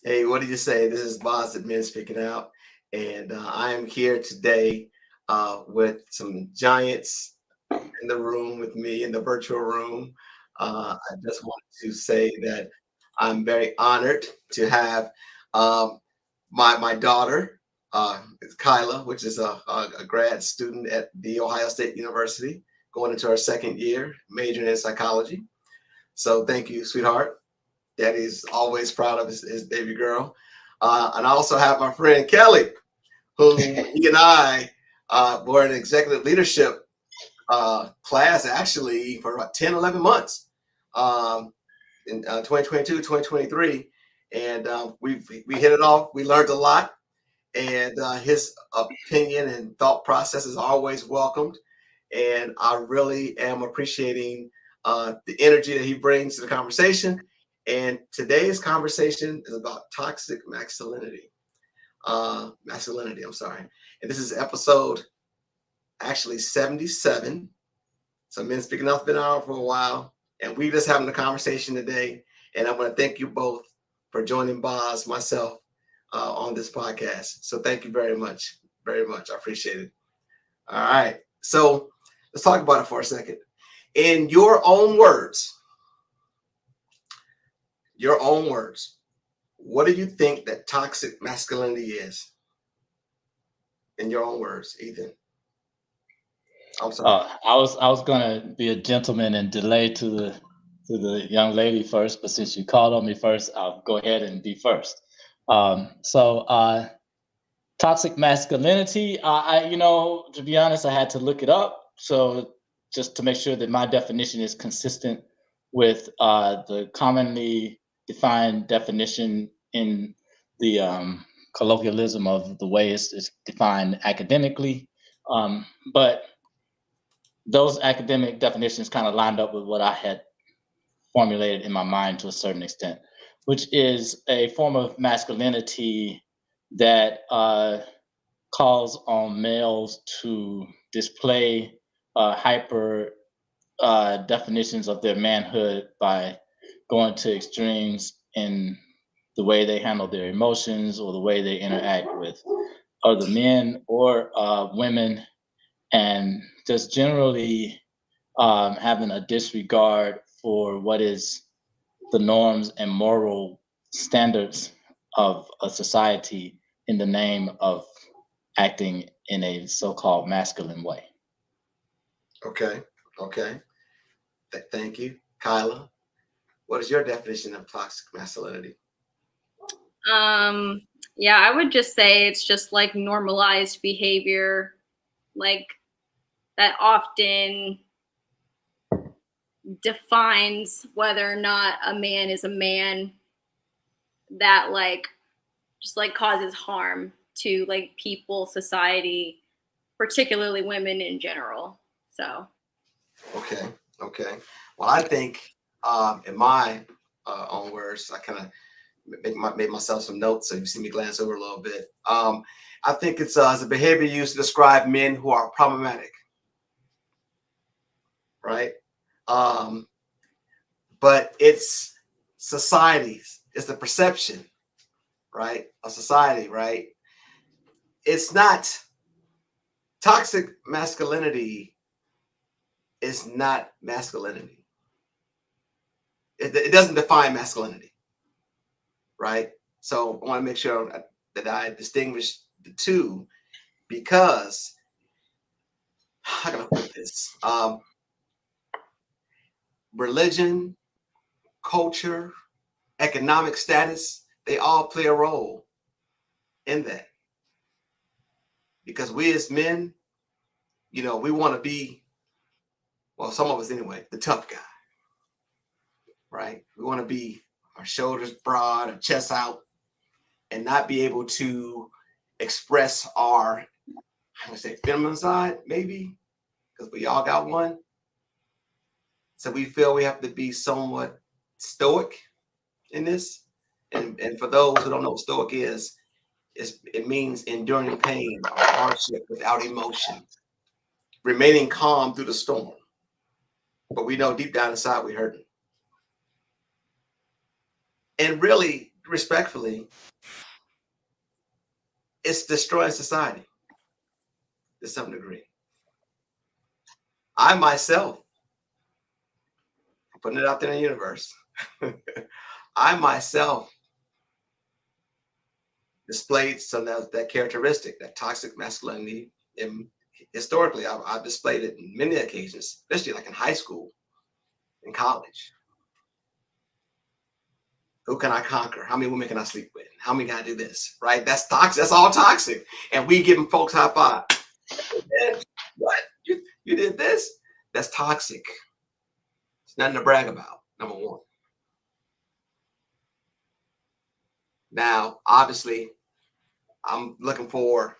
Hey, what did you say? This is Boz at Men Speaking Out, and I am here today with some giants in the room with me in the virtual room. I just wanted to say that I'm very honored to have um, my daughter, is Kyla, which is a grad student at the Ohio State University, going into her second year, majoring in psychology. So thank you, sweetheart. Daddy's always proud of his baby girl. And I also have my friend Kelly, who he and I were in executive leadership class actually for about 10, 11 months um, in 2022, 2023. And we hit it off. We learned a lot. And his opinion and thought process is always welcomed. And I really am appreciating the energy that he brings to the conversation. And today's conversation is about toxic masculinity. Masculinity, I'm sorry. And this is episode actually 77. So Men Speaking Out's been on for a while. And we just having a conversation today. And I want to thank you both for joining Boz, myself, on this podcast. So thank you very much. Very much. I appreciate it. All right. So let's talk about it for a second. In your own words, what do you think that toxic masculinity is? In your own words, Ethan. I'm sorry. I was gonna be a gentleman and delay to the young lady first, but since you called on me first, I'll go ahead and be first. So toxic masculinity. To be honest, I had to look it up. So just to make sure that my definition is consistent with the commonly defined definition in the colloquialism of the way it's defined academically. But those academic definitions kind of lined up with what I had formulated in my mind to a certain extent, which is a form of masculinity that calls on males to display hyper definitions of their manhood by going to extremes in the way they handle their emotions or the way they interact with other men or women, and just generally having a disregard for what is the norms and moral standards of a society in the name of acting in a so-called masculine way. Okay. Okay. Thank you. Kyla, what is your definition of toxic masculinity? Um, yeah, I would just say it's just like normalized behavior, like that often defines whether or not a man is a man, that like just like causes harm to like people, society, particularly women in general. So Okay. Okay. Well, I think in my own words, I kind of made myself some notes, so you see me glance over a little bit. I think it's a behavior used to describe men who are problematic, right? Um, but it's societies, it's the perception, right, of society, right? It's not toxic masculinity. Is not masculinity. It doesn't define masculinity, right? So I want to make sure that I distinguish the two because how can I put this? Religion, culture, economic status, they all play a role in that. Because we as men, we want to be, well, some of us anyway, the tough guy, right? We want to be our shoulders broad, our chest out, and not be able to express our, I'm gonna say feminine side, maybe, because we all got one. So we feel we have to be somewhat stoic in this. And for those who don't know what stoic is, it means enduring pain or hardship without emotion, remaining calm through the storm. But we know deep down inside we're hurting. And really, respectfully, it's destroying society to some degree. I myself, putting it out there in the universe, I myself displayed some of that characteristic, that toxic masculinity. And historically, I've displayed it in many occasions, especially like in high school, in college. Who can I conquer? How many women can I sleep with? How many can I do this? Right? That's toxic. That's all toxic. And we giving folks high five. Man, what? You did this? That's toxic. It's nothing to brag about, number one. Now, obviously, I'm looking for,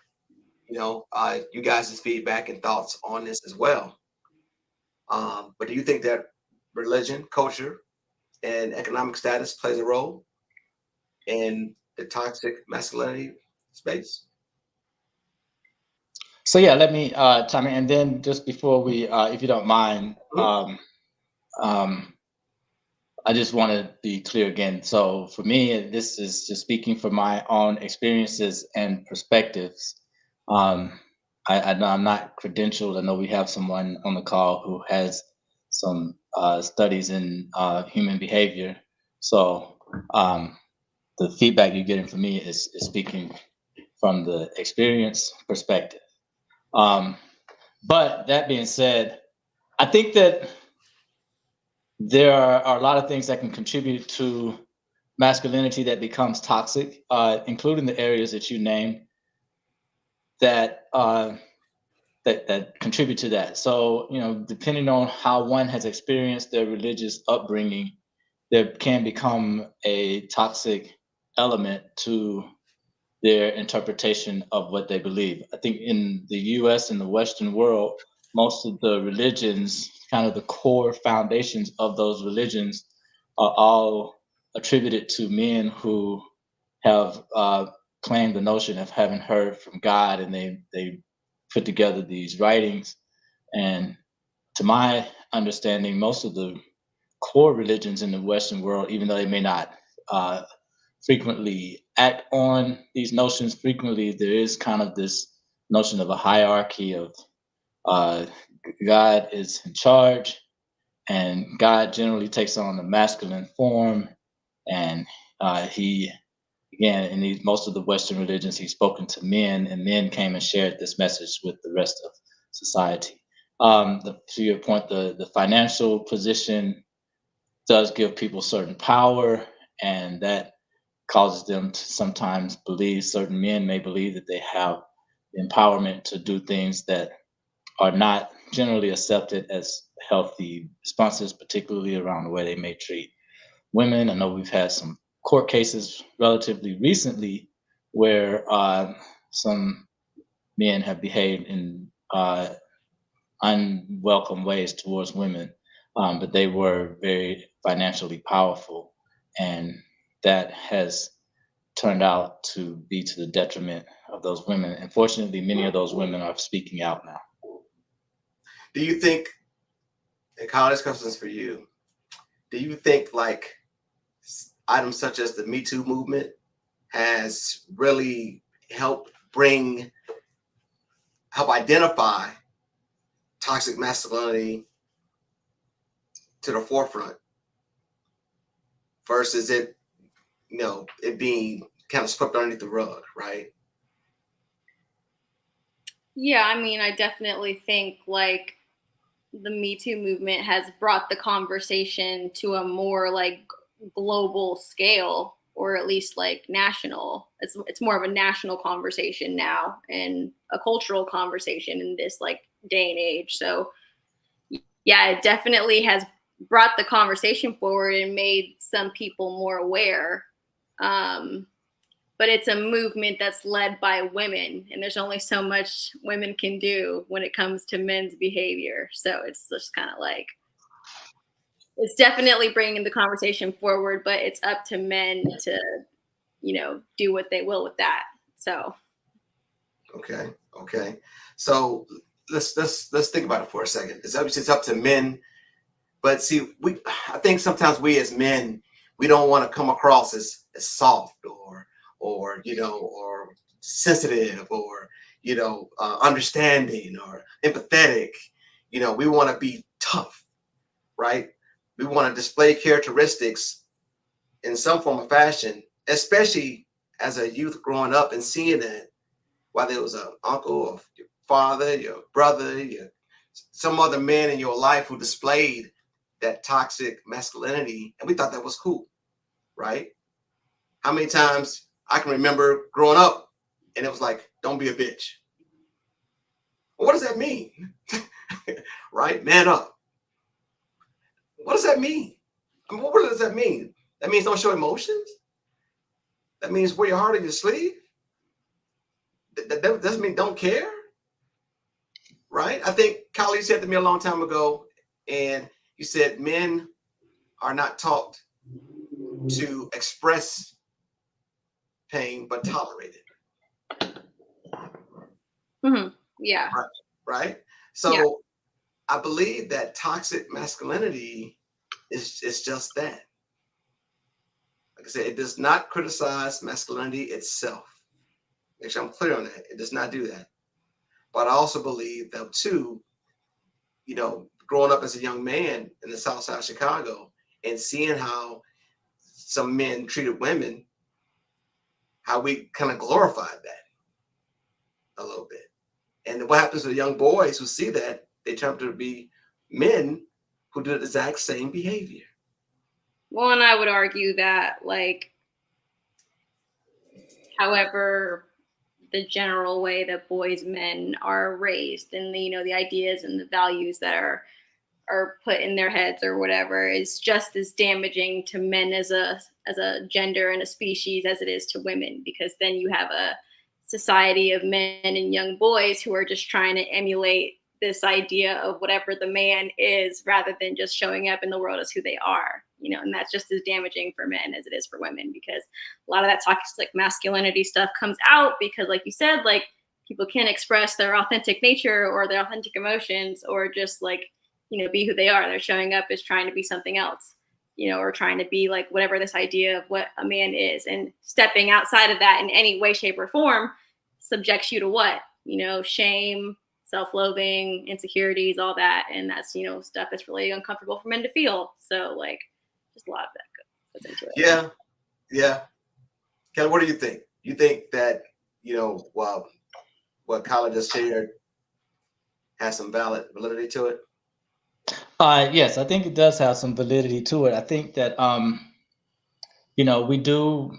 you guys' feedback and thoughts on this as well. But do you think that religion, culture, and economic status plays a role in the toxic masculinity space? So yeah, let me chime in, and then just before we, if you don't mind, I just want to be clear again. So for me, this is just speaking from my own experiences and perspectives. I know I'm not credentialed. I know we have someone on the call who has some studies in human behavior. So the feedback you're getting from me is speaking from the experience perspective. But that being said, I think that there are a lot of things that can contribute to masculinity that becomes toxic, including the areas that you named that that contribute to that. So, depending on how one has experienced their religious upbringing, there can become a toxic element to their interpretation of what they believe. I think in the US and the Western world, most of the religions, kind of the core foundations of those religions, are all attributed to men who have claimed the notion of having heard from God, and they put together these writings. And to my understanding, most of the core religions in the Western world, even though they may not frequently act on these notions, frequently there is kind of this notion of a hierarchy of God is in charge, and God generally takes on the masculine form, and he, again, in most of the Western religions, he's spoken to men, and men came and shared this message with the rest of society. To your point, the financial position does give people certain power, and that causes them to sometimes believe, certain men may believe, that they have empowerment to do things that are not generally accepted as healthy responses, particularly around the way they may treat women. I know we've had some court cases relatively recently where some men have behaved in unwelcome ways towards women, but they were very financially powerful, and that has turned out to be to the detriment of those women. Unfortunately, many of those women are speaking out now. Do you think, and Kyle, this question is for you, do you think like items such as the Me Too movement has really helped identify toxic masculinity to the forefront versus it being kind of swept underneath the rug, right? Yeah, I mean, I definitely think like the Me Too movement has brought the conversation to a more like global scale, or at least like national. It's more of a national conversation now, and a cultural conversation in this like day and age. So yeah, it definitely has brought the conversation forward and made some people more aware. But it's a movement that's led by women, and there's only so much women can do when it comes to men's behavior. So it's just kind of like, it's definitely bringing the conversation forward, but it's up to men to, do what they will with that. So. Okay. So let's think about it for a second. It's up to men, but see, I think sometimes we as men, we don't want to come across as soft or or sensitive or understanding or empathetic. We want to be tough, right? We want to display characteristics in some form of fashion, especially as a youth growing up and seeing that, whether it was an uncle or your father, your brother, some other man in your life who displayed that toxic masculinity, and we thought that was cool, right? How many times I can remember growing up and it was like, don't be a bitch. Well, what does that mean? Right? Man up. What does that mean? I mean, what does that mean? That means don't show emotions? That means wear your heart on your sleeve? That doesn't mean don't care? Right? I think Kylie said to me a long time ago, and you said men are not taught to express pain, but tolerate it. Mm-hmm. Yeah. Right? So I believe that toxic masculinity is just that. Like I said, it does not criticize masculinity itself. Make sure I'm clear on that. It does not do that. But I also believe that too, growing up as a young man in the South Side of Chicago and seeing how some men treated women, how we kind of glorified that a little bit. And what happens to young boys who see that, they turn to be men who do the exact same behavior. Well, and I would argue that, like, however, the general way that boys, men are raised, and the ideas and the values that are put in their heads or whatever is just as damaging to men as a gender and a species as it is to women, because then you have a society of men and young boys who are just trying to emulate this idea of whatever the man is rather than just showing up in the world as who they are, and that's just as damaging for men as it is for women, because a lot of that toxic masculinity stuff comes out because, like you said, like, people can't express their authentic nature or their authentic emotions or just like, be who they are. They're showing up as trying to be something else, or trying to be like whatever this idea of what a man is. And stepping outside of that in any way, shape, or form subjects you to what? Shame, self-loathing, insecurities, all that. And that's, stuff that's really uncomfortable for men to feel. So, like, just a lot of that goes into it. Yeah. Yeah. Kelly, what do you think? You think that, what Kyla just shared has some validity to it? Yes, I think it does have some validity to it. I think that we do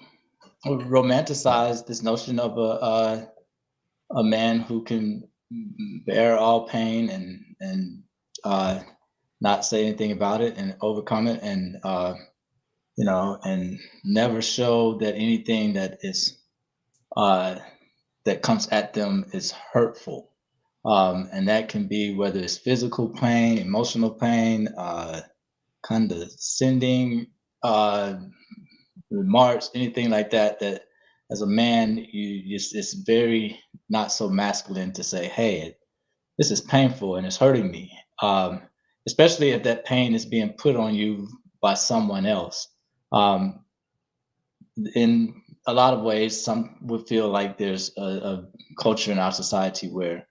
romanticize this notion of a man who can bear all pain and not say anything about it and overcome it, and and never show that anything that is that comes at them is hurtful. And that can be whether it's physical pain, emotional pain, condescending remarks, anything like that. That as a man, it's very not so masculine to say, "Hey, this is painful and it's hurting me," especially if that pain is being put on you by someone else. Um, in a lot of ways, some would feel like there's a culture in our society where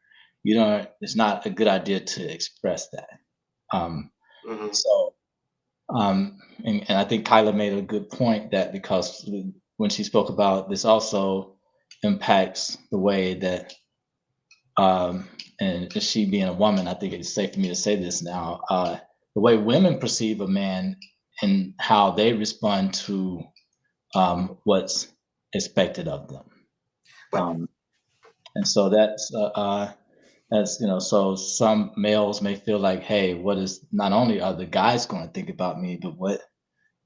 it's not a good idea to express that. Um, Mm-hmm. so, and I think Kyla made a good point, that because when she spoke about this also impacts the way that, and she being a woman, I think it's safe for me to say this now, the way women perceive a man and how they respond to what's expected of them. And so that's so some males may feel like, hey, what is, not only are the guys going to think about me, but what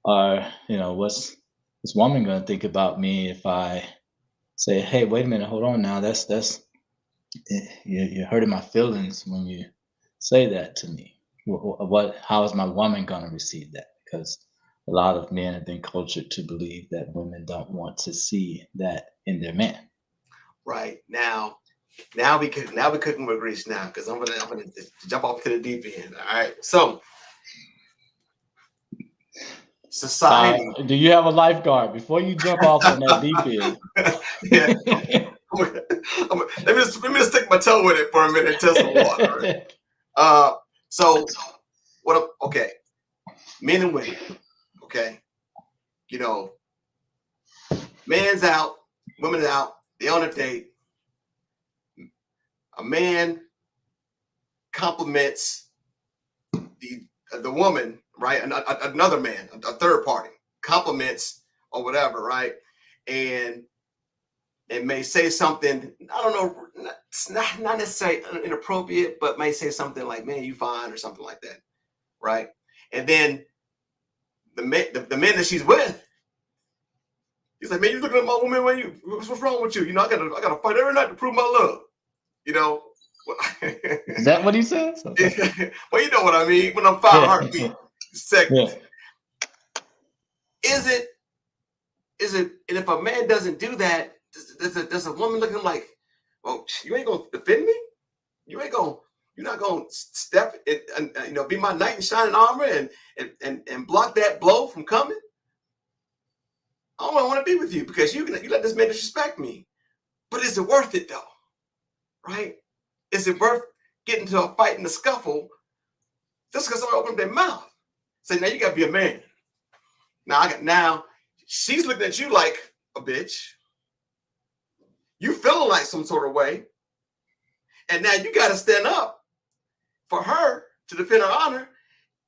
are, what's this woman going to think about me if I say, hey, wait a minute, hold on now, that's you're hurting my feelings when you say that to me. How is my woman going to receive that? Because a lot of men have been cultured to believe that women don't want to see that in their man. Right. Now we cooking with grease now, because I'm gonna jump off to the deep end. All right. So society. Do you have a lifeguard before you jump off on that deep end? Yeah. Let me just stick my toe in it for a minute and test some water. So okay, men and women, okay, you know, man's out, women's out, they on a date. A man compliments the woman, right? Another man, a third party, compliments or whatever, right? And may say something, I don't know, not necessarily inappropriate, but may say something like, man, you fine, or something like that, right? And then the man that she's with, he's like, man, you looking at my woman, what's wrong with you? You know, I gotta fight every night to prove my love. You know, is that what he says? Okay. Well, you know what I mean. When I'm 5 heartbeat seconds, is it? And if a man doesn't do that, does a woman look at him like, well, you ain't gonna defend me? You're not gonna step and be my knight in shining armor and block that blow from coming? I don't want to be with you because you let this man disrespect me. But is it worth it though? Right? Is it worth getting into a fight and a scuffle just because someone opened their mouth? Say, now you gotta be a man. Now she's looking at you like a bitch. You feeling like some sort of way. And now you gotta stand up for her to defend her honor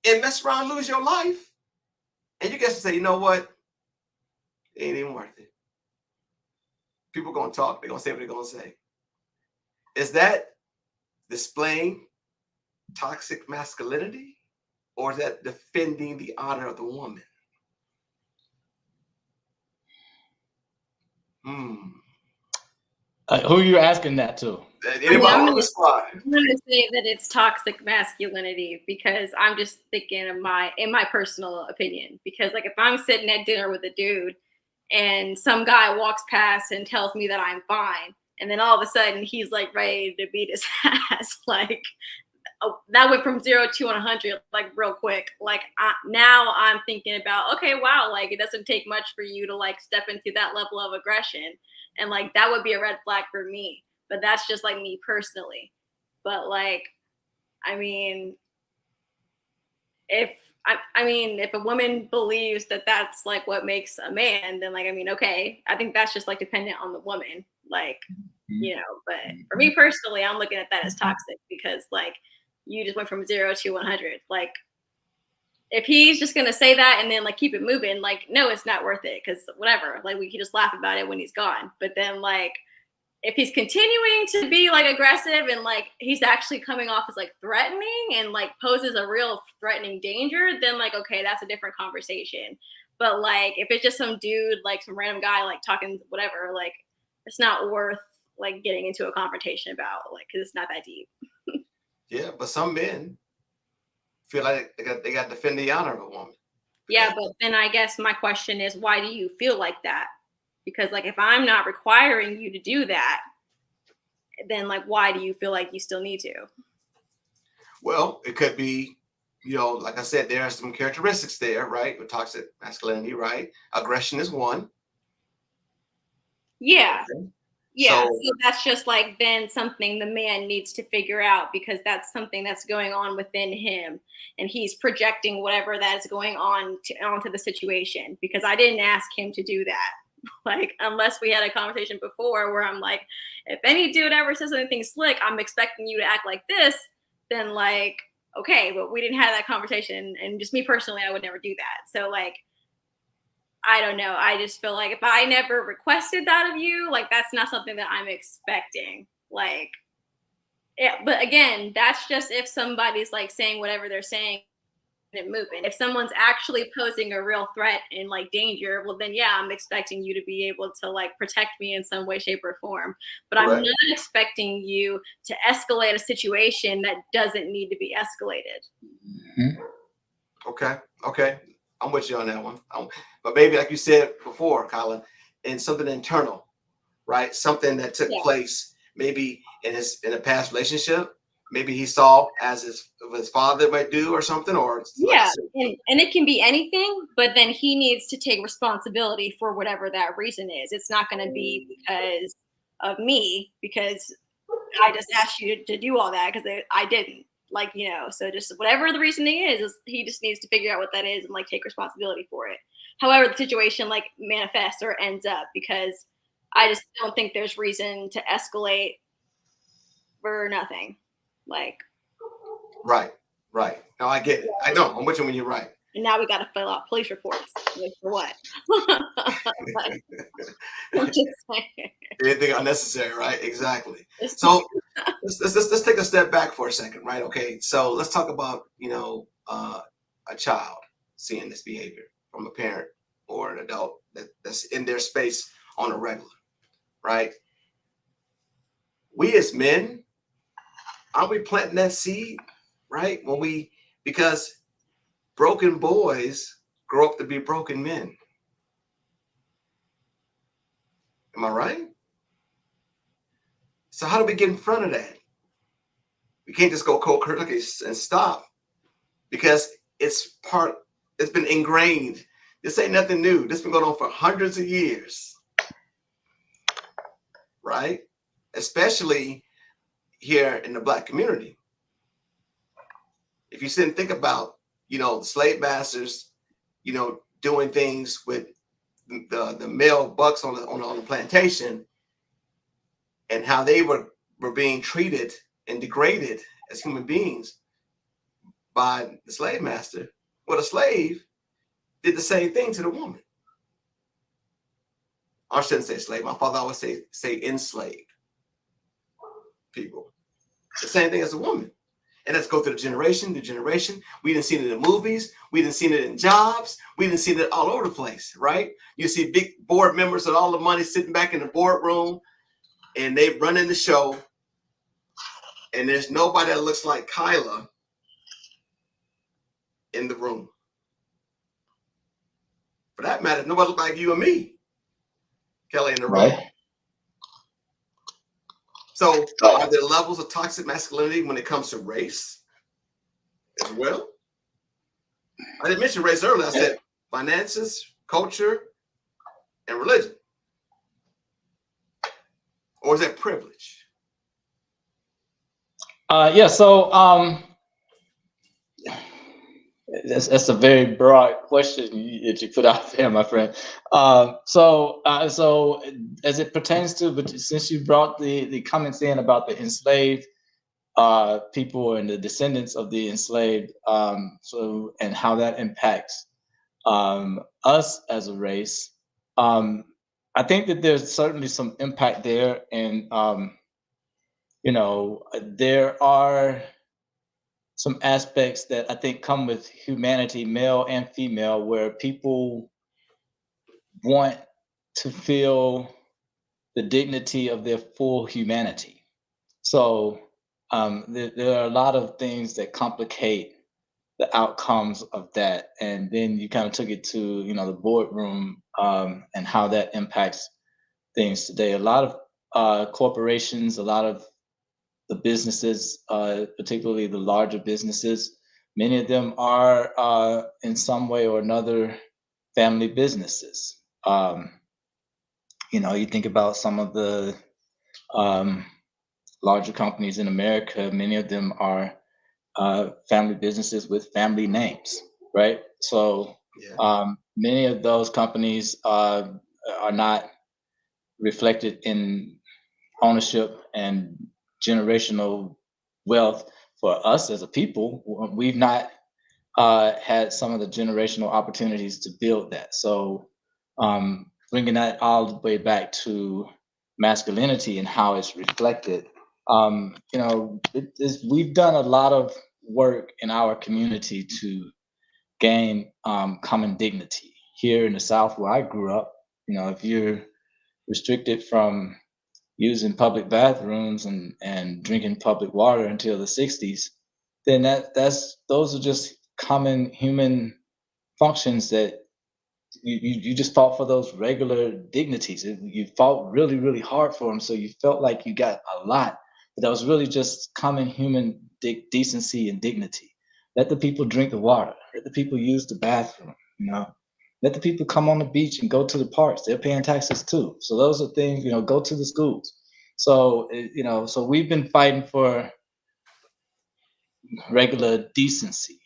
and mess around and lose your life. And you guys say, you know what? It ain't even worth it. People gonna talk, they're gonna say what they're gonna say. Is that displaying toxic masculinity, or is that defending the honor of the woman? Who are you asking that to? Anybody on the spot? I'm going to say that it's toxic masculinity because I'm just thinking of in my personal opinion. Because like if I'm sitting at dinner with a dude and some guy walks past and tells me that I'm fine, and then all of a sudden he's like ready to beat his ass, like that went from 0 to 100 like real quick. Like now I'm thinking about, okay, wow, like it doesn't take much for you to like step into that level of aggression, and like that would be a red flag for me. But that's just like me personally. But like, I mean, if a woman believes that that's like what makes a man, then like, I mean, okay, I think that's just like dependent on the woman, like, but for me personally, I'm looking at that as toxic because like you just went from 0 to 100. Like if he's just going to say that and then like keep it moving, like, no, it's not worth it. Cause whatever, like we can just laugh about it when he's gone. But then like, if he's continuing to be like aggressive and like he's actually coming off as like threatening and like poses a real threatening danger, then like, okay, that's a different conversation. But like, if it's just some dude, like some random guy, like talking whatever, like it's not worth like getting into a confrontation about, like, cause it's not that deep. Yeah. But some men feel like they got to defend the honor of a woman. Yeah. But then I guess my question is, why do you feel like that? Because like if I'm not requiring you to do that, then like why do you feel like you still need to? Well, it could be, like I said, there are some characteristics there, right? With toxic masculinity, right? Aggression is one. Yeah. Okay. Yeah. So that's just like then something the man needs to figure out, because that's something that's going on within him and he's projecting whatever that's going on onto the situation, because I didn't ask him to do that. Like, unless we had a conversation before where I'm like, if any dude ever says anything slick, I'm expecting you to act like this, then like, okay, but we didn't have that conversation. And just me personally, I would never do that. So like, I don't know. I just feel like if I never requested that of you, like that's not something that I'm expecting. Like, yeah, but again, that's just if somebody's like saying whatever they're saying and moving. If someone's actually posing a real threat and like danger, well then yeah, I'm expecting you to be able to like protect me in some way, shape, or form. But I'm not expecting you to escalate a situation that doesn't need to be escalated. Okay. I'm with you on that one. But maybe like you said before, Colin, in something internal, right? Something that took place maybe in a past relationship maybe he saw as his father might do or something, or yeah, and it can be anything, but then he needs to take responsibility for whatever that reason is. It's not going to be because of me, because I just asked you to do all that because I didn't. Like, you know, so just whatever the reasoning is, he just needs to figure out what that is and like take responsibility for it. However, the situation like manifests or ends up, because I just don't think there's reason to escalate for nothing. Like, right. No, I get it. I know. I'm with you when you're right. and now we got to fill out police reports. Like, for what? Like, I'm just saying. Anything unnecessary, right? Exactly. So let's take a step back for a second, right? Okay. So let's talk about, you know, a child seeing this behavior from a parent or an adult that's in their space on a regular, right? We as men, aren't we planting that seed, right? Because broken boys grow up to be broken men. Am I right? So how do we get in front of that? We can't just go cold turkey and stop, because it's been ingrained. This ain't nothing new. This has been going on for hundreds of years, right? Especially here in the Black community. If you sit and think about, you know, slave masters, you know, doing things with the male bucks on the plantation, and how they were being treated and degraded as human beings by the slave master. Well, the slave did the same thing to the woman. I shouldn't say slave. My father always say enslaved people. The same thing as a woman. And let's go through generation to generation. We didn't see it in movies. We didn't see it in jobs. We didn't see it all over the place, right? You see big board members with all the money sitting back in the boardroom, and they running the show. And there's nobody that looks like Kyla in the room. For that matter, nobody looks like you and me, Kelly, in the room. Right. So are there levels of toxic masculinity when it comes to race as well? I didn't mention race earlier. I said finances, culture, and religion. Or is that privilege? Yeah. So that's a very broad question that you put out there, my friend. So as it pertains to, but since you brought the comments in about the enslaved people and the descendants of the enslaved, so and how that impacts us as a race, I think that there's certainly some impact there, and you know, there are some aspects that I think come with humanity, male and female, where people want to feel the dignity of their full humanity. So there are a lot of things that complicate the outcomes of that, and then you kind of took it to, you know, the boardroom, and how that impacts things today. A lot of corporations, a lot of the businesses, particularly the larger businesses, many of them are in some way or another family businesses. You know, you think about some of the um, larger companies in America, many of them are family businesses with family names, right? So many of those companies are not reflected in ownership and generational wealth for us as a people. We've not had some of the generational opportunities to build that. So bringing that all the way back to masculinity and how it's reflected, you know, we've done a lot of work in our community to gain common dignity. Here in the South, where I grew up, you know, if you're restricted from using public bathrooms and drinking public water until the 60s, then those are just common human functions that you just fought for those regular dignities. You fought really, really hard for them, so you felt like you got a lot but that was really just common human decency and dignity. Let the people drink the water. Let the people use the bathroom. Let the people come on the beach and go to the parks. They're paying taxes too. So those are things. Go to the schools. So so we've been fighting for regular decency.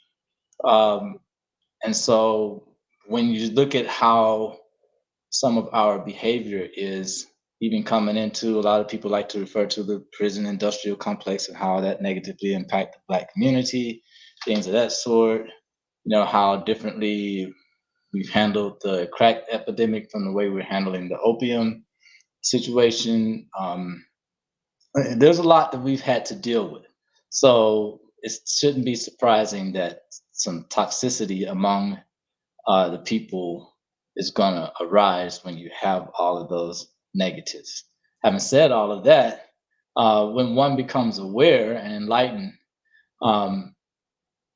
And so when you look at how some of our behavior is even coming into, a lot of people like to refer to the prison industrial complex and how that negatively impact the Black community, things of that sort. How differently we've handled the crack epidemic from the way we're handling the opium situation. There's a lot that we've had to deal with. So it shouldn't be surprising that some toxicity among the people is going to arise when you have all of those negatives. Having said all of that, when one becomes aware and enlightened,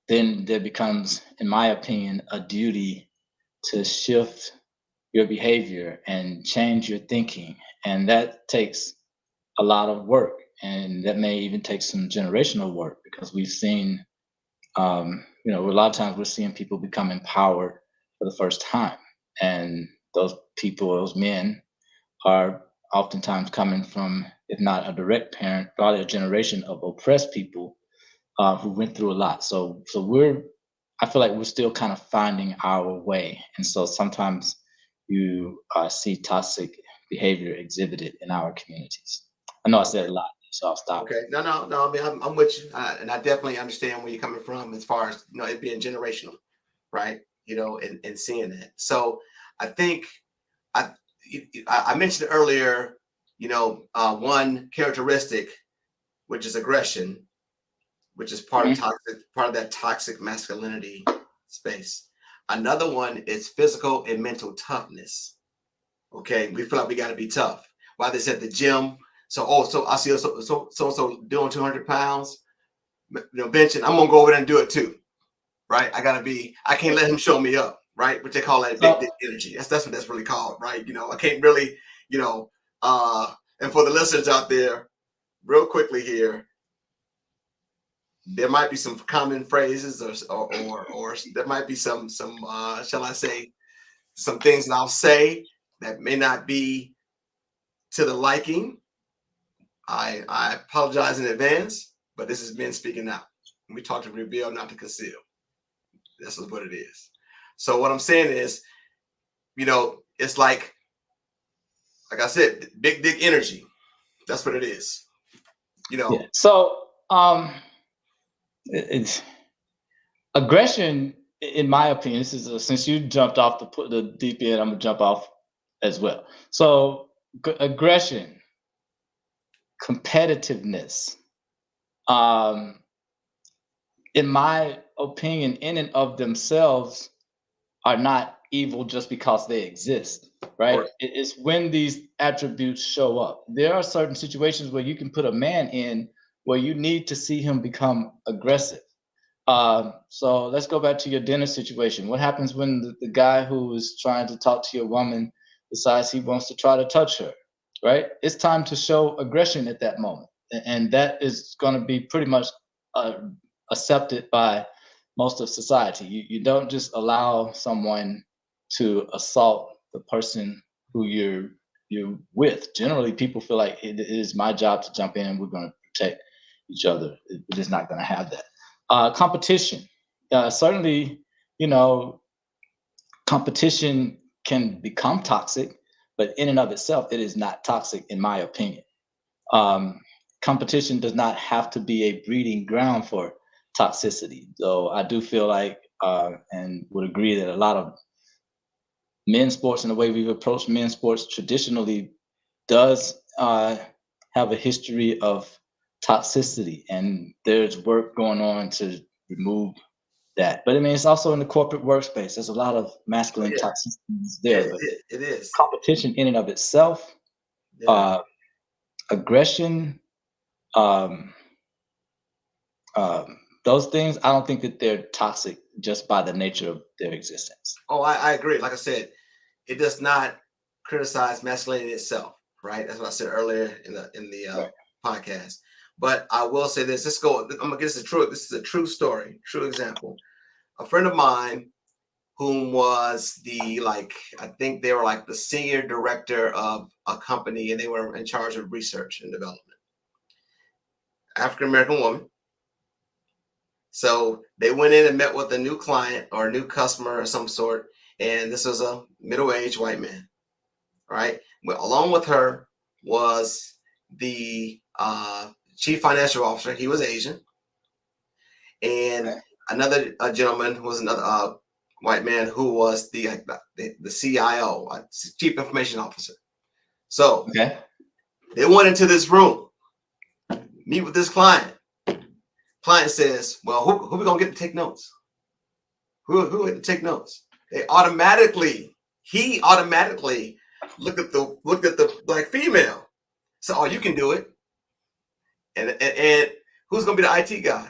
then there becomes, in my opinion, a duty to shift your behavior and change your thinking. And that takes a lot of work. And that may even take some generational work, because we've seen, a lot of times we're seeing people become empowered for the first time. And those people, those men, are oftentimes coming from, if not a direct parent, probably a generation of oppressed people who went through a lot. So I feel like we're still kind of finding our way. And so sometimes you see toxic behavior exhibited in our communities. I know I said a lot, so I'll stop. Okay. No. I mean, I'm with you, and I definitely understand where you're coming from as far as it being generational, right? And seeing that. So I think I mentioned earlier, one characteristic, which is aggression, which is part of that toxic masculinity space. Another one is physical and mental toughness. Okay, we feel like we got to be tough. While they at the gym, so I see so doing 200 pounds, benching. I'm gonna go over there and do it too, right? I can't let him show me up, right? What they call that big dick energy. That's what that's really called, right? I can't really, and for the listeners out there, real quickly here, there might be some common phrases or there might be some shall I say, some things that I'll say that may not be to the liking. I apologize in advance, but this is men speaking out. We talk to reveal, not to conceal. This is what it is. So what I'm saying is, it's like I said, big dick energy. That's what it is. Yeah. So it's aggression, in my opinion. This is since you jumped off the deep end, I'm gonna jump off as well. So aggression, competitiveness, in my opinion, in and of themselves, are not evil just because they exist, right? Right. It's when these attributes show up. There are certain situations where you can put a man in where you need to see him become aggressive. So let's go back to your dinner situation. What happens when the guy who is trying to talk to your woman decides he wants to try to touch her, right? It's time to show aggression at that moment. And that is going to be pretty much accepted by most of society. You don't just allow someone to assault the person who you're with. Generally, people feel like it is my job to jump in and we're going to protect each other. We're just not going to have that. Competition. Certainly, competition can become toxic, but in and of itself, it is not toxic, in my opinion. Competition does not have to be a breeding ground for toxicity, though I do feel like and would agree that a lot of men's sports and the way we've approached men's sports traditionally does have a history of toxicity, and there's work going on to remove that. But I mean, it's also in the corporate workspace. There's a lot of masculine toxicity there. But It is. competition in and of itself, aggression, those things, I don't think that they're toxic just by the nature of their existence. Oh, I agree. Like I said, it does not criticize masculinity itself, right? That's what I said earlier in the podcast. But I will say this. Let's go. I'm gonna get this true. This is a true story, true example. A friend of mine, whom was I think they were like the senior director of a company, and they were in charge of research and development. African American woman. So they went in and met with a new client or a new customer of some sort, and this was a middle-aged white man. Right. Well, along with her was the chief financial officer. He was Asian, and another gentleman who was another white man who was the CIO, chief information officer. So they went into this room, meet with this client. Client says, "Well, who we gonna get to take notes? Who to take notes?" He automatically looked at the black female. So, oh, you can do it. And who's gonna be the IT guy?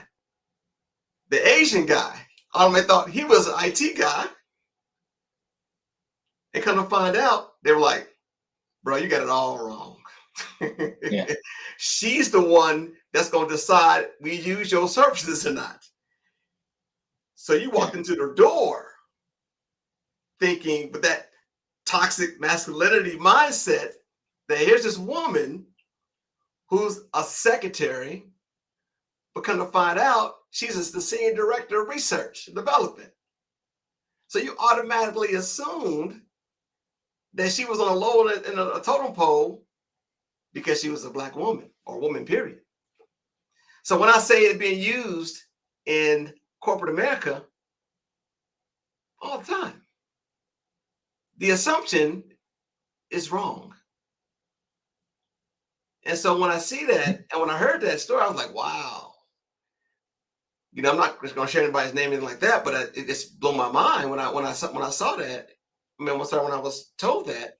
The Asian guy. I thought he was an IT guy. And come to find out, they were like, "Bro, you got it all wrong." Yeah. She's the one that's gonna decide we use your services or not. So you walked into the door thinking, with that toxic masculinity mindset, that here's this woman who's a secretary, but come to find out she's the senior director of research and development. So you automatically assumed that she was on a low in a totem pole because she was a black woman or woman, period. So when I say it being used in corporate America all the time, the assumption is wrong. And so when I see that, and when I heard that story, I was like, wow. I'm not just going to share anybody's name or anything like that, but it just blew my mind when I saw that. I mean, when I was told that,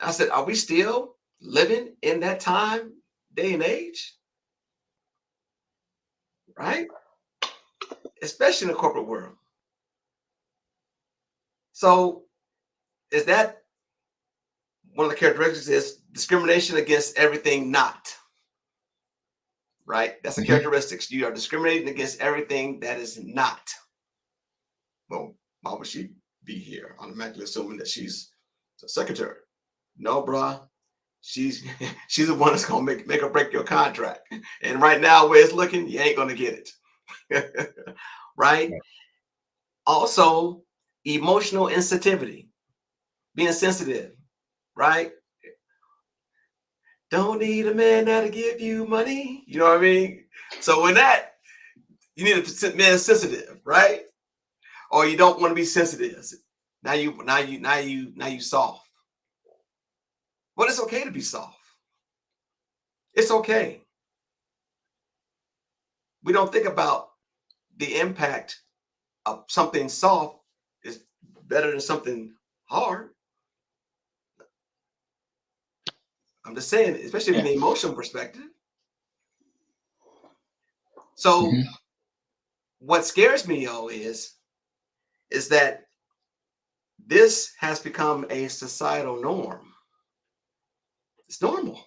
I said, are we still living in that time, day and age? Right? Especially in the corporate world. So is that one of the characteristics is discrimination against everything not. Right? That's a characteristic. You are discriminating against everything that is not. Well, why would she be here? Automatically assuming that she's a secretary. No, bruh. She's the one that's gonna make or break your contract. And right now, where it's looking, you ain't gonna get it. Right? Also, emotional insensitivity, being sensitive, right? Don't need a man that'll give you money. You know what I mean? So when that, you need a man sensitive, right? Or you don't want to be sensitive. Now you soft. But it's okay to be soft. It's okay. We don't think about the impact of something soft is better than something hard. I'm just saying, especially from the emotional perspective. So what scares me, is that this has become a societal norm. It's normal.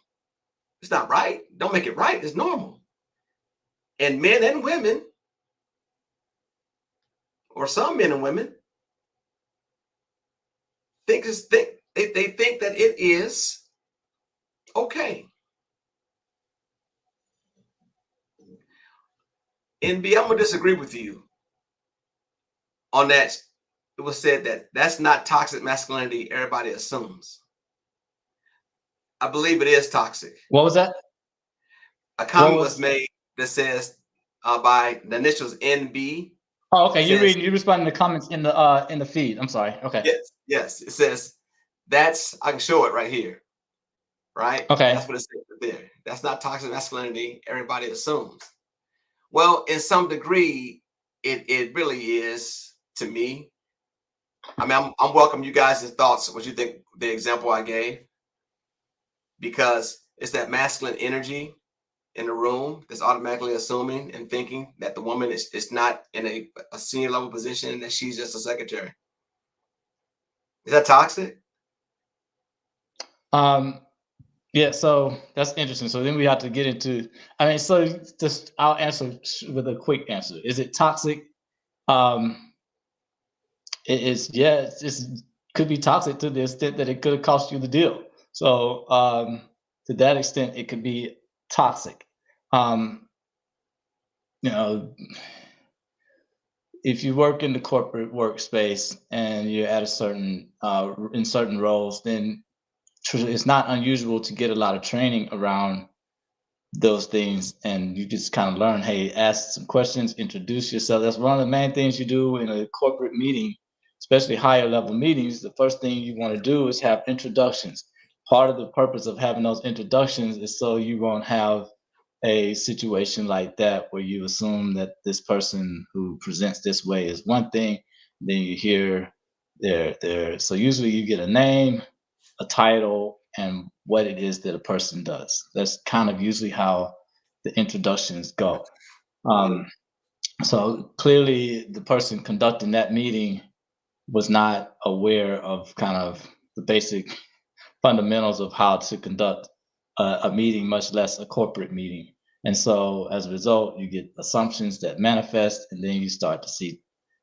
It's not right. Don't make it right. It's normal. And men and women, or some men and women, they think that it is okay. And B, I'm gonna disagree with you on that. It was said that that's not toxic masculinity. Everybody assumes. I believe it is toxic. What was that? A comment was made that says by the initials NB. Oh, okay. You responding to comments in the feed. I'm sorry. Okay. Yes. It says I can show it right here. Right? Okay. That's what it says there. That's not toxic masculinity. Everybody assumes. Well, in some degree, it really is to me. I mean, I'm welcome you guys' thoughts, what you think the example I gave, because it's that masculine energy in the room that's automatically assuming and thinking that the woman is not in a senior level position, that she's just a secretary. Is that toxic? Yeah, so that's interesting. So then we have to get into, I mean, so just I'll answer with a quick answer. Is it toxic? Um, it is, yeah, could be toxic to the extent that it could have cost you the deal. So to that extent, it could be toxic. Um, you know, if you work in the corporate workspace and you're at a certain in certain roles, then it's not unusual to get a lot of training around those things, and you just kind of learn, hey, ask some questions, introduce yourself. That's one of the main things you do in a corporate meeting, especially higher level meetings. The first thing you want to do is have introductions. Part of the purpose of having those introductions is so you won't have a situation like that where you assume that this person who presents this way is one thing, then you hear their so usually you get a name, a title, and what it is that a person does. That's kind of usually how the introductions go. Um, so clearly, the person conducting that meeting was not aware of kind of the basic fundamentals of how to conduct a meeting, much less a corporate meeting. And so, as a result, you get assumptions that manifest, and then you start to see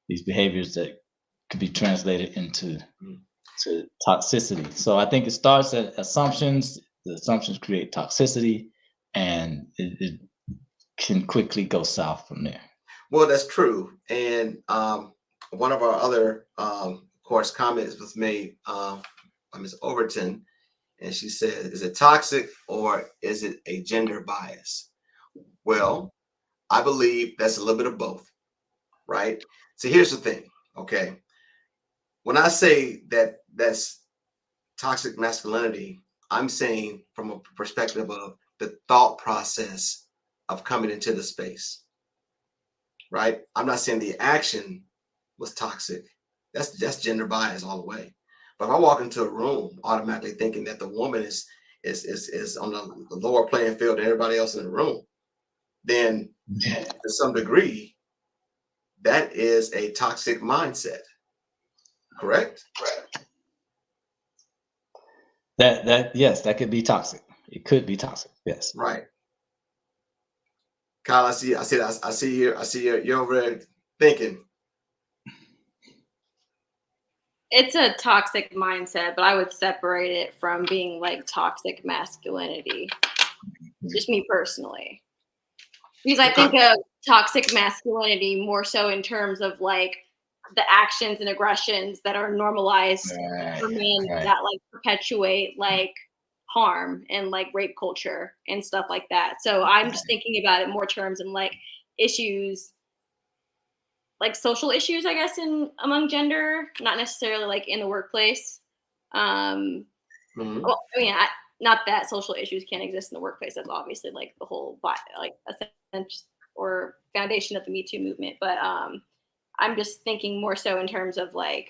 these behaviors that could be translated into to toxicity. So I think it starts at assumptions. The assumptions create toxicity, and it can quickly go south from there. Well, that's true. And one of our other, of course, comments was made by Ms. Overton, and she said, "Is it toxic or is it a gender bias?" Well, I believe that's a little bit of both, right? So here's the thing, okay? When I say that that's toxic masculinity, I'm saying from a perspective of the thought process of coming into the space, right? I'm not saying the action was toxic. That's gender bias all the way. But if I walk into a room automatically thinking that the woman is on the lower playing field than everybody else in the room, then to some degree, that is a toxic mindset. Correct? That yes, that could be toxic. It could be toxic. Yes. Right. Kyle, I see you're over there thinking. It's a toxic mindset, but I would separate it from being like toxic masculinity. Just me personally. Because I think of toxic masculinity more so in terms of like the actions and aggressions that are normalized for men that like perpetuate like harm and like rape culture and stuff like that. So I'm just thinking about it more terms and like issues, like social issues, I guess, in among gender, not necessarily like in the workplace. Well, I mean, not that social issues can't exist in the workplace. That's obviously like the whole like essence or foundation of the Me Too movement. But I'm just thinking more so in terms of like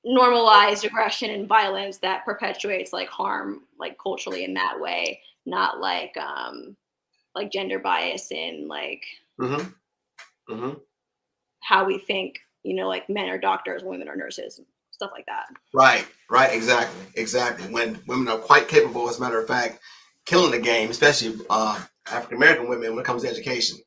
normalized aggression and violence that perpetuates like harm, like culturally in that way, not like gender bias and like how we think, you know, like men are doctors, women are nurses, stuff like that. Right, exactly. When women are quite capable, as a matter of fact, killing the game, especially African American women when it comes to education.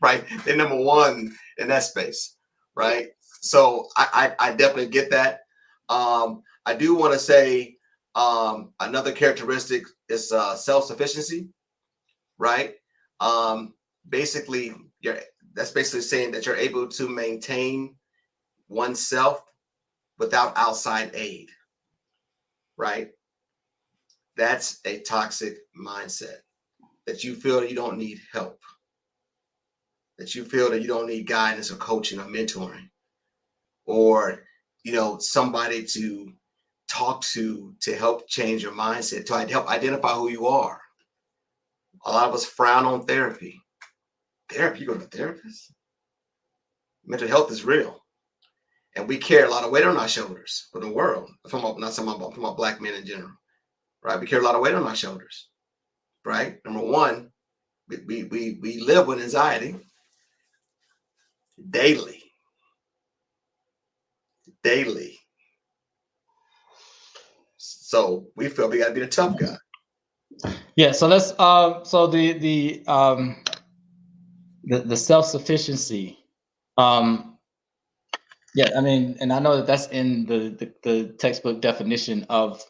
Right, they're number one in that space. Right, so I definitely get that. I do want to say another characteristic is self-sufficiency. Right, basically, that's basically saying that you're able to maintain oneself without outside aid, right? That's a toxic mindset, that you feel that you don't need help, that you feel that you don't need guidance or coaching or mentoring, or somebody to talk to help change your mindset, to help identify who you are. A lot of us frown on therapy. You go to a therapist? Mental health is real. And we carry a lot of weight on our shoulders for the world. I'm not talking about Black men in general, right? We carry a lot of weight on our shoulders, right? Number one, we live with anxiety daily. So we feel we got to be the tough guy. Yeah. So let's. So the self-sufficiency. Yeah. I mean, and I know that that's in the textbook definition of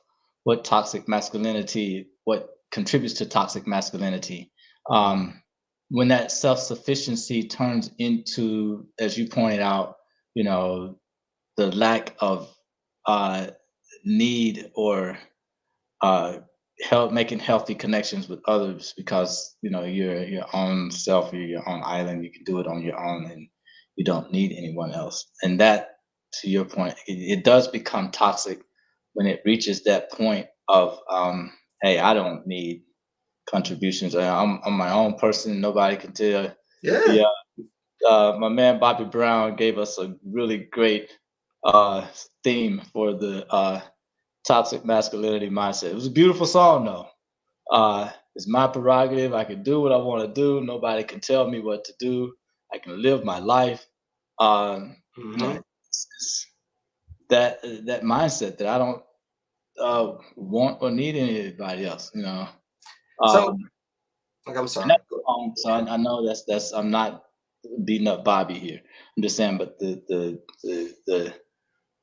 what toxic masculinity, what contributes to toxic masculinity. When that self-sufficiency turns into, as you pointed out, you know, the lack of uh, need or making healthy connections with others because you know you're your own self, you're your own island, you can do it on your own and you don't need anyone else. And that, to your point, it does become toxic when it reaches that point of hey, I don't need contributions. I'm my own person, nobody can tell. Yeah. Yeah. My man Bobby Brown gave us a really great uh, theme for the toxic masculinity mindset. It was a beautiful song, though. It's my prerogative. I can do what I want to do. Nobody can tell me what to do. I can live my life. You know, it's that mindset that I don't want or need anybody else. You know. So, Um, like, I'm sorry. so I know that's I'm not beating up Bobby here. I'm just saying, but the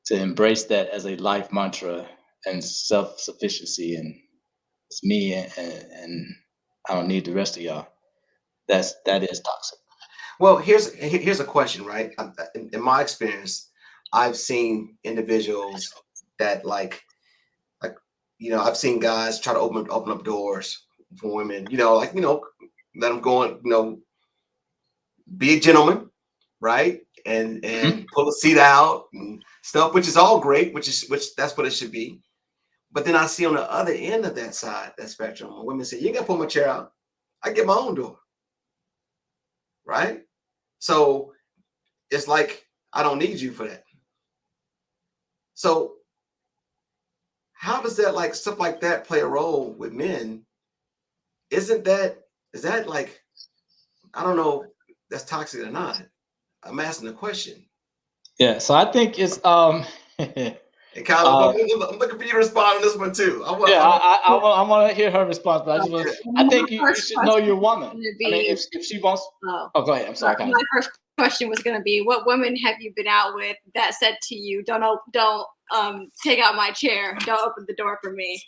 to embrace that as a life mantra and self sufficiency and it's me and I don't need the rest of y'all. That is toxic. Well, here's a question, right? In my experience, I've seen individuals that like I've seen guys try to open up doors for women. Let them go and be a gentleman, right? And Mhm. pull a seat out and stuff, which is all great, which that's what it should be. But then I see on the other end of that spectrum, when women say, "You ain't gotta pull my chair out. I get my own door," right? So it's like I don't need you for that. So how does that stuff like that play a role with men? Is that like I don't know if that's toxic or not. I'm asking a question. Yeah. So I think it's And Kyle, uh I'm looking for you to respond on this one too. yeah, I want to hear her response, but I just want I My think you first should know question your was woman. gonna I mean, be, if she wants oh, go ahead. I'm sorry, Kylie. my first question was going to be, what women have you been out with that said to you, don't take out my chair, don't open the door for me?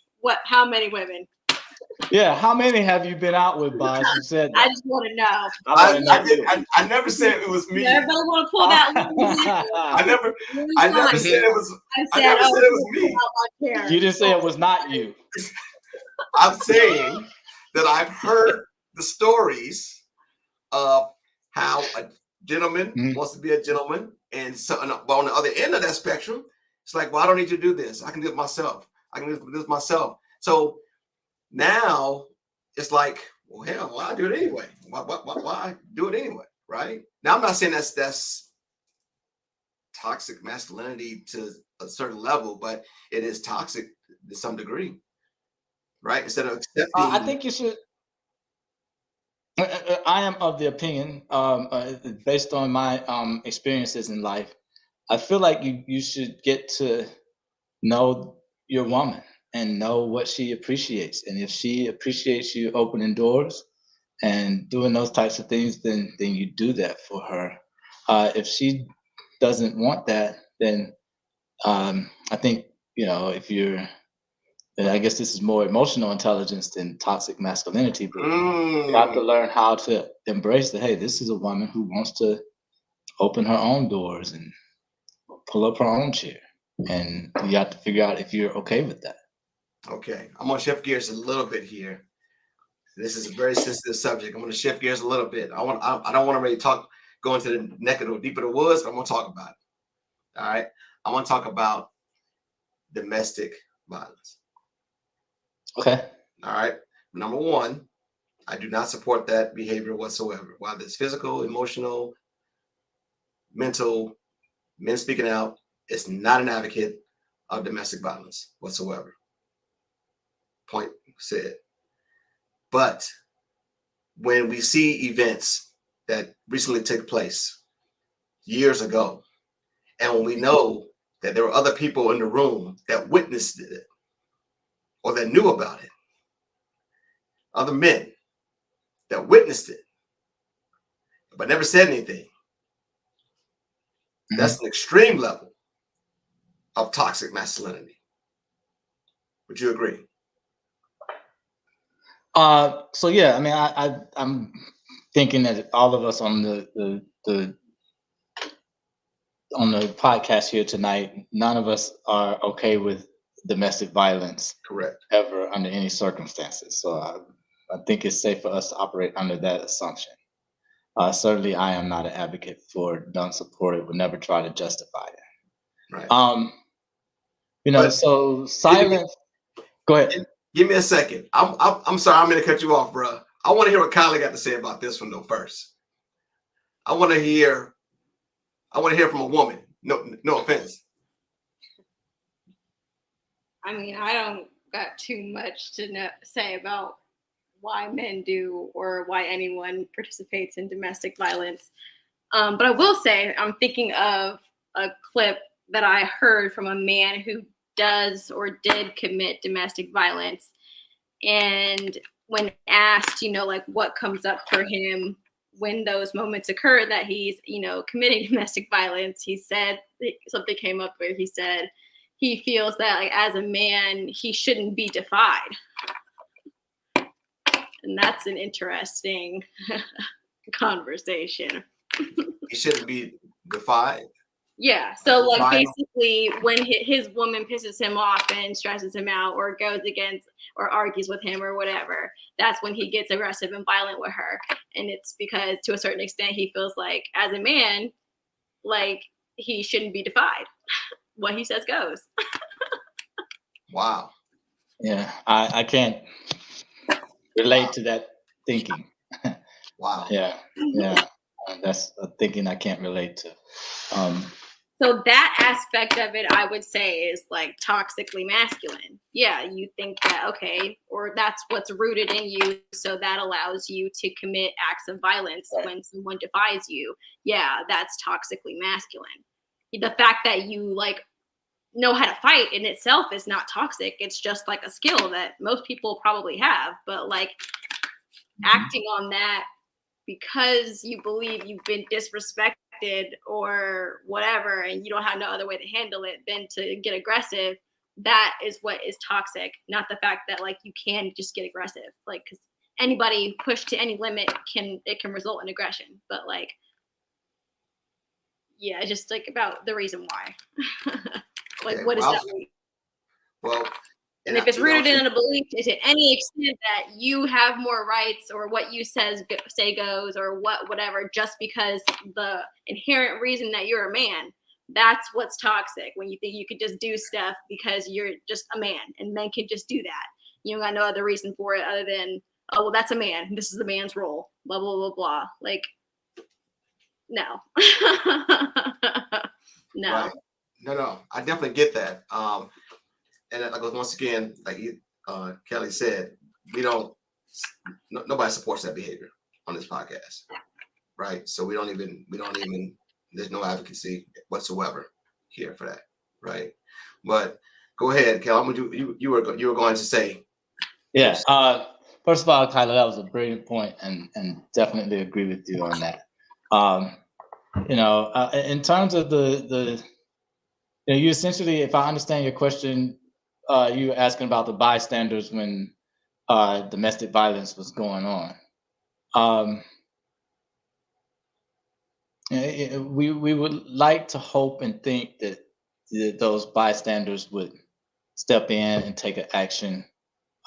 How many women? Yeah, how many have you been out with, Boz, who said I that? just want to know. I want to know too. I never said it was me. Everybody want to pull that I never said it was. I never said it was me. You didn't say it was not you. I'm saying that I've heard the stories of how a gentleman Mhm. wants to be a gentleman, and so but on the other end of that spectrum, it's like, well, I don't need you to do this. I can do it myself. I can do this myself. So now it's like, well, hell, why do it anyway? Why do it anyway? Right now, I'm not saying that's toxic masculinity to a certain level, but it is toxic to some degree, right? Instead of I accepting. think you should. I am of the opinion, based on my experiences in life, I feel like you should get to know your woman and know what she appreciates. And if she appreciates you opening doors and doing those types of things, then you do that for her. If she doesn't want that, then I think if you're and I guess this is more emotional intelligence than toxic masculinity, but you have to Mm, learn how to embrace that. Hey, this is a woman who wants to open her own doors and pull up her own chair, and you have to figure out if you're okay with that. okay, I'm gonna shift gears a little bit here. This is a very sensitive subject. I'm gonna shift gears a little bit. I don't want to really go into the neck of the deep of the woods, but I'm gonna talk about it. All right. I want to talk about domestic violence. Okay. All right. Number one, I do not support that behavior whatsoever. Whether it's physical, emotional, mental, men speaking out, it's not an advocate of domestic violence whatsoever. Point said. But when we see events that recently took place years ago, and when we know that there were other people in the room that witnessed it, or that knew about it, other men that witnessed it, but never said anything. Mhm. That's an extreme level of toxic masculinity. Would you agree? So yeah, I mean, I'm thinking that all of us on the on the podcast here tonight, none of us are okay with domestic violence Correct. ever under any circumstances. So I think it's safe for us to operate under that assumption. Certainly, I am not an advocate for it, don't support it, would never try to justify it. Right. But So silence. Go ahead. Give me a second. I'm sorry. I'm going to cut you off, bro. I want to hear what Kylie got to say about this one though first. I want to hear from a woman. No offense. I mean, I don't got too much to say about why men do or why anyone participates in domestic violence. But I will say, I'm thinking of a clip that I heard from a man who does or did commit domestic violence. And when asked, like what comes up for him when those moments occur that he's, committing domestic violence, he said something came up where he said he feels that like as a man, he shouldn't be defied. And that's an interesting conversation. He shouldn't be defied. Yeah. So like basically when his woman pisses him off and stresses him out or goes against or argues with him or whatever, that's when he gets aggressive and violent with her. And it's because to a certain extent he feels like as a man, like he shouldn't be defied. What he says goes. Wow. Yeah, I can't relate to that thinking. Wow. Yeah. That's a thinking I can't relate to. So that aspect of it, I would say, is like toxically masculine. Yeah, you think that, okay, or that's what's rooted in you. So that allows you to commit acts of violence when someone defies you. Yeah, that's toxically masculine. The fact that you like know how to fight in itself is not toxic. It's just like a skill that most people probably have. But like acting on that because you believe you've been disrespected or whatever and you don't have no other way to handle it than to get aggressive, that is what is toxic, not the fact that like you can just get aggressive, like because anybody pushed to any limit can result in aggression, but like yeah, just like about the reason why. Like Okay, what is that mean? Well, and if it's rooted in a belief to any extent that you have more rights or what you say goes or whatever, just because the inherent reason that you're a man, that's what's toxic. When you think you could just do stuff because you're just a man and men can just do that. You don't got no other reason for it other than, oh, well, that's a man. This is the man's role, blah, blah, blah, blah. Like, no. No. Right. No, I definitely get that. And like once again, like Kelly said, we don't. Nobody supports that behavior on this podcast, right? So we don't even. There's no advocacy whatsoever here for that, right? But go ahead, Kel. You were going to say. Yeah. First of all, Kyla, that was a brilliant point, and definitely agree with you on that. In terms of the you essentially, if I understand your question, you were asking about the bystanders when domestic violence was going on. We would like to hope and think that those bystanders would step in and take an action.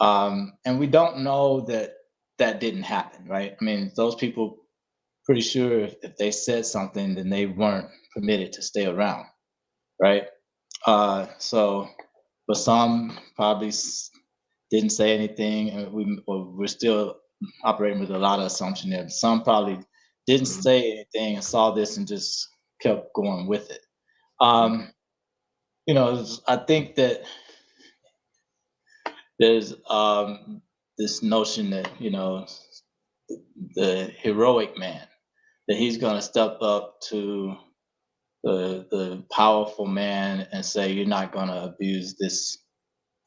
And we don't know that didn't happen, right? I mean, those people, pretty sure if they said something, then they weren't permitted to stay around, right? So, but some probably didn't say anything, and we're still operating with a lot of assumption there. Some probably didn't say anything and saw this and just kept going with it. I think that there's this notion that the heroic man, that he's going to step up to the powerful man and say, you're not going to abuse this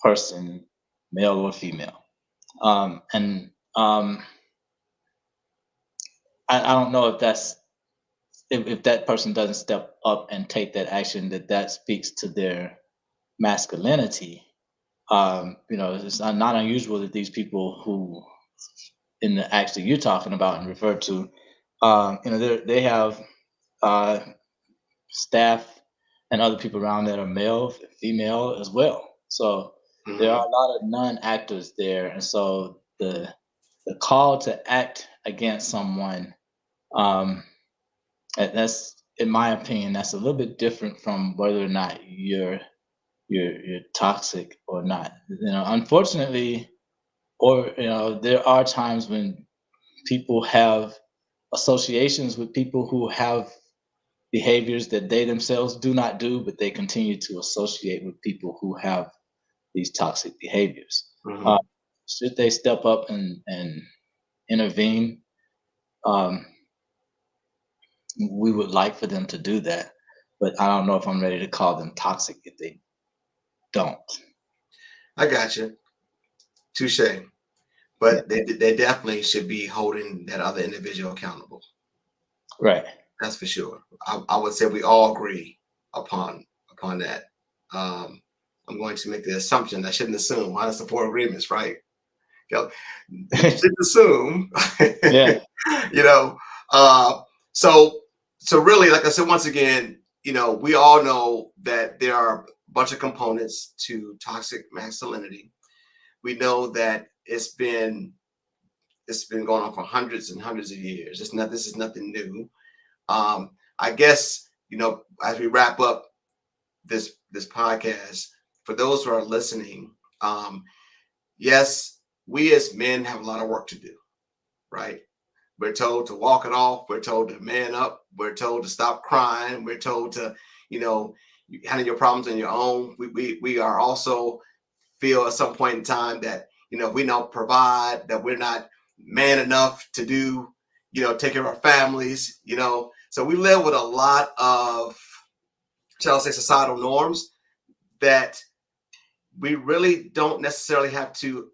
person male or female. I don't know if that's if that person doesn't step up and take that action, that speaks to their masculinity. It's not unusual that these people who in the acts that you're talking about and refer to, they have uh, staff and other people around that are male, female as well. So there are a lot of non-actors there, and so the call to act against someone, that's, in my opinion, that's a little bit different from whether or not you're toxic or not. Unfortunately, or there are times when people have associations with people who have behaviors that they themselves do not do, but they continue to associate with people who have these toxic behaviors. Should they step up and intervene? We would like for them to do that, but I don't know if I'm ready to call them toxic if they don't. I got you. Touche. But they definitely should be holding that other individual accountable. Right. That's for sure. I would say we all agree upon that. I'm going to make the assumption, I shouldn't assume. Why does the four agreements, right? You shouldn't assume. Yeah. So really, like I said, once again, we all know that there are a bunch of components to toxic masculinity. We know that it's been going on for hundreds and hundreds of years. This is nothing new. I guess, as we wrap up this podcast, for those who are listening, yes, we as men have a lot of work to do, right? We're told to walk it off. We're told to man up. We're told to stop crying. We're told to, handle your problems on your own. We are also feel at some point in time that, if we don't provide, that we're not man enough to do, take care of our families, So we live with a lot of, shall I say, societal norms that we really don't necessarily have to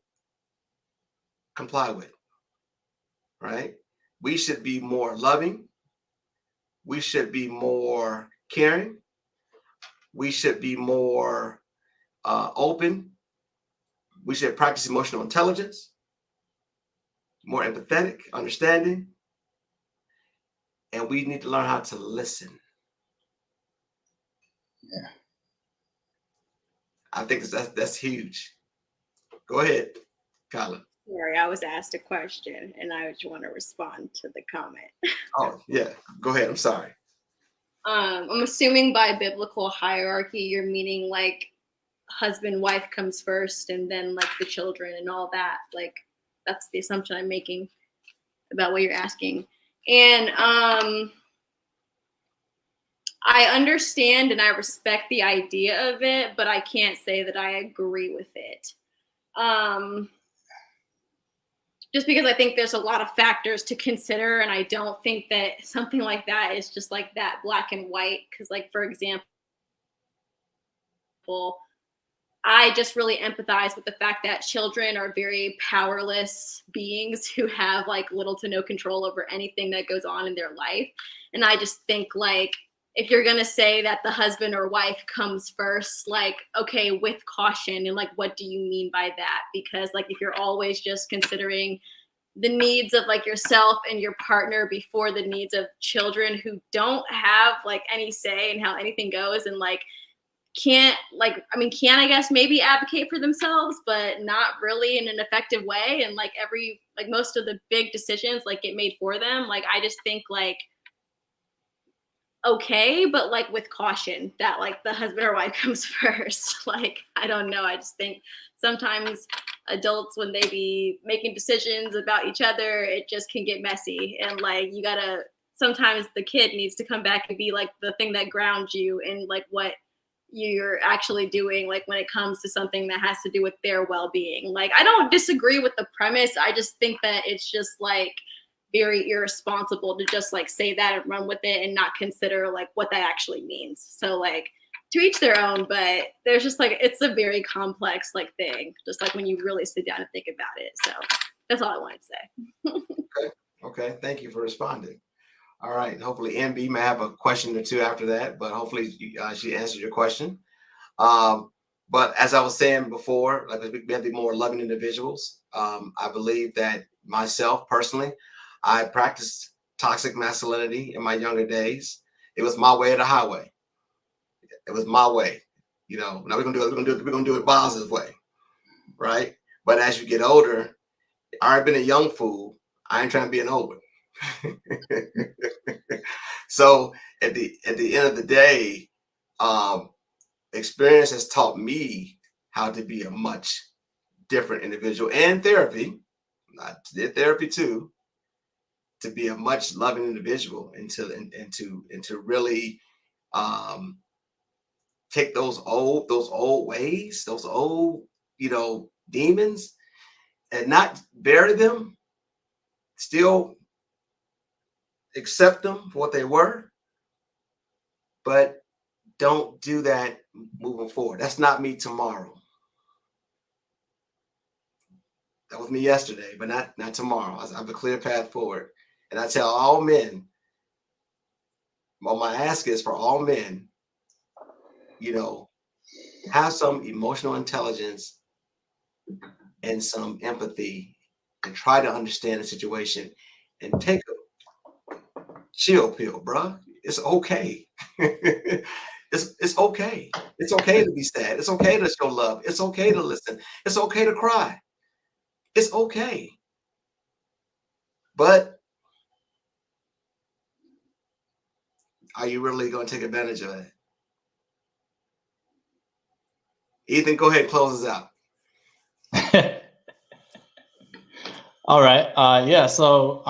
comply with, right? We should be more loving. We should be more caring. We should be more open. We should practice emotional intelligence, more empathetic, understanding. And we need to learn how to listen. Yeah. I think that's huge. Go ahead, Kyla. Sorry, I was asked a question and I just want to respond to the comment. Oh, yeah. Go ahead. I'm sorry. I'm assuming by biblical hierarchy, you're meaning like husband, wife comes first and then like the children and all that. Like that's the assumption I'm making about what you're asking. And I understand and I respect the idea of it, but I can't say that I agree with it. Just because I think there's a lot of factors to consider, and I don't think that something like that is just like that black and white. Because, like, for example, I just really empathize with the fact that children are very powerless beings who have like little to no control over anything that goes on in their life. And I just think like, if you're going to say that the husband or wife comes first, like, okay, with caution. And like, what do you mean by that? Because like, if you're always just considering the needs of like yourself and your partner before the needs of children who don't have like any say in how anything goes and like, can I guess maybe advocate for themselves, but not really in an effective way. And like most of the big decisions like get made for them. Like, I just think like, okay, but like with caution that like the husband or wife comes first. Like, I don't know. I just think sometimes adults, when they be making decisions about each other, it just can get messy. And like, sometimes the kid needs to come back and be like the thing that grounds you in like what you're actually doing, like when it comes to something that has to do with their well-being. Like, I don't disagree with the premise. I just think that it's just like very irresponsible to just like say that and run with it and not consider like what that actually means. So like, to each their own, but there's just like, it's a very complex like thing, just like when you really sit down and think about it. So that's all I wanted to say. Okay. Thank you for responding. All right. Hopefully MB may have a question or two after that, but hopefully she answered your question. But as I was saying before, like we have to be more loving individuals. I believe that myself personally, I practiced toxic masculinity in my younger days. It was my way or the highway. It was my way. You know, now we're gonna do it Boz's way, right? But as you get older, I've been a young fool. I ain't trying to be an old one. So at the end of the day, experience has taught me how to be a much different individual, and therapy. I did therapy too, to be a much loving individual, and to really take those old ways, those old demons, and not bury them, still accept them for what they were, but don't do that moving forward. That's not me tomorrow. That was me yesterday, but not tomorrow. I have a clear path forward. And I tell all men, well, my ask is for all men, have some emotional intelligence and some empathy, and try to understand the situation, and take a chill pill, bruh. It's okay. It's okay. It's okay to be sad. It's okay to show love. It's okay to listen. It's okay to cry. It's okay. But are you really going to take advantage of it? Ethan, go ahead and close us out. All right. Yeah. So,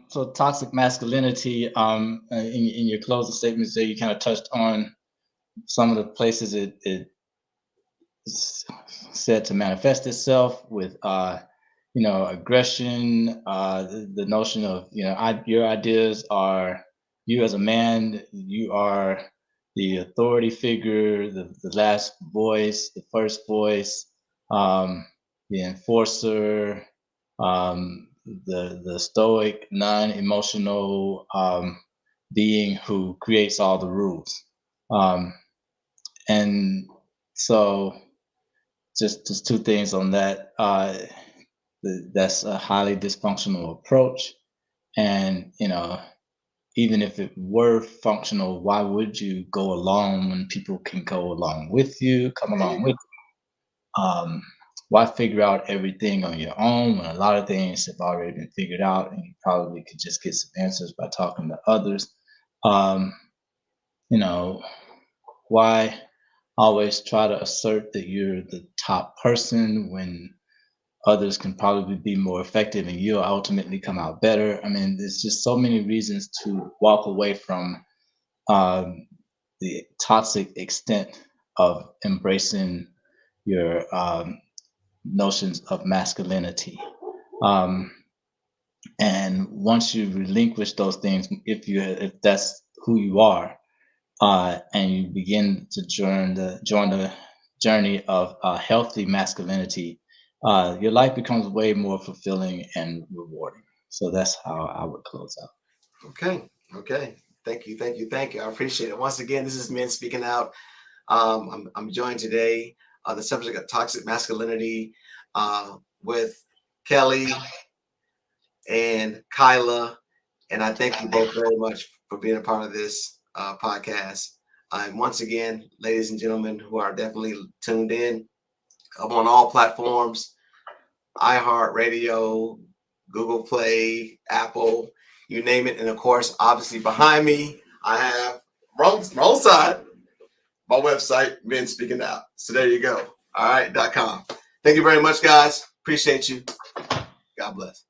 so toxic masculinity. In your closing statements there, you kind of touched on some of the places it's said to manifest itself with, aggression. The notion of, your ideas are, you as a man, you are the authority figure, the last voice, the first voice, the enforcer, the stoic, non-emotional being who creates all the rules. And so, just two things on that. That's a highly dysfunctional approach, and even if it were functional, why would you go along when people can go along with you, come along with you? Why figure out everything on your own when a lot of things have already been figured out, and you probably could just get some answers by talking to others? Why always try to assert that you're the top person when others can probably be more effective and you'll ultimately come out better? I mean, there's just so many reasons to walk away from the toxic extent of embracing your notions of masculinity. And once you relinquish those things, if that's who you are, and you begin to join the journey of healthy masculinity, your life becomes way more fulfilling and rewarding. So that's how I would close out. Okay. Thank you. I appreciate it. Once again, this is Men Speaking Out. I'm joined today on the subject of toxic masculinity with Kelly and Kyla, and I thank you both very much for being a part of this podcast. And once again, ladies and gentlemen who are definitely tuned in, I'm on all platforms: iHeartRadio, Google Play, Apple, you name it. And of course, obviously behind me, I have wrong side, my website, Men Speaking Out. So there you go. All right, .com. Thank you very much, guys. Appreciate you. God bless.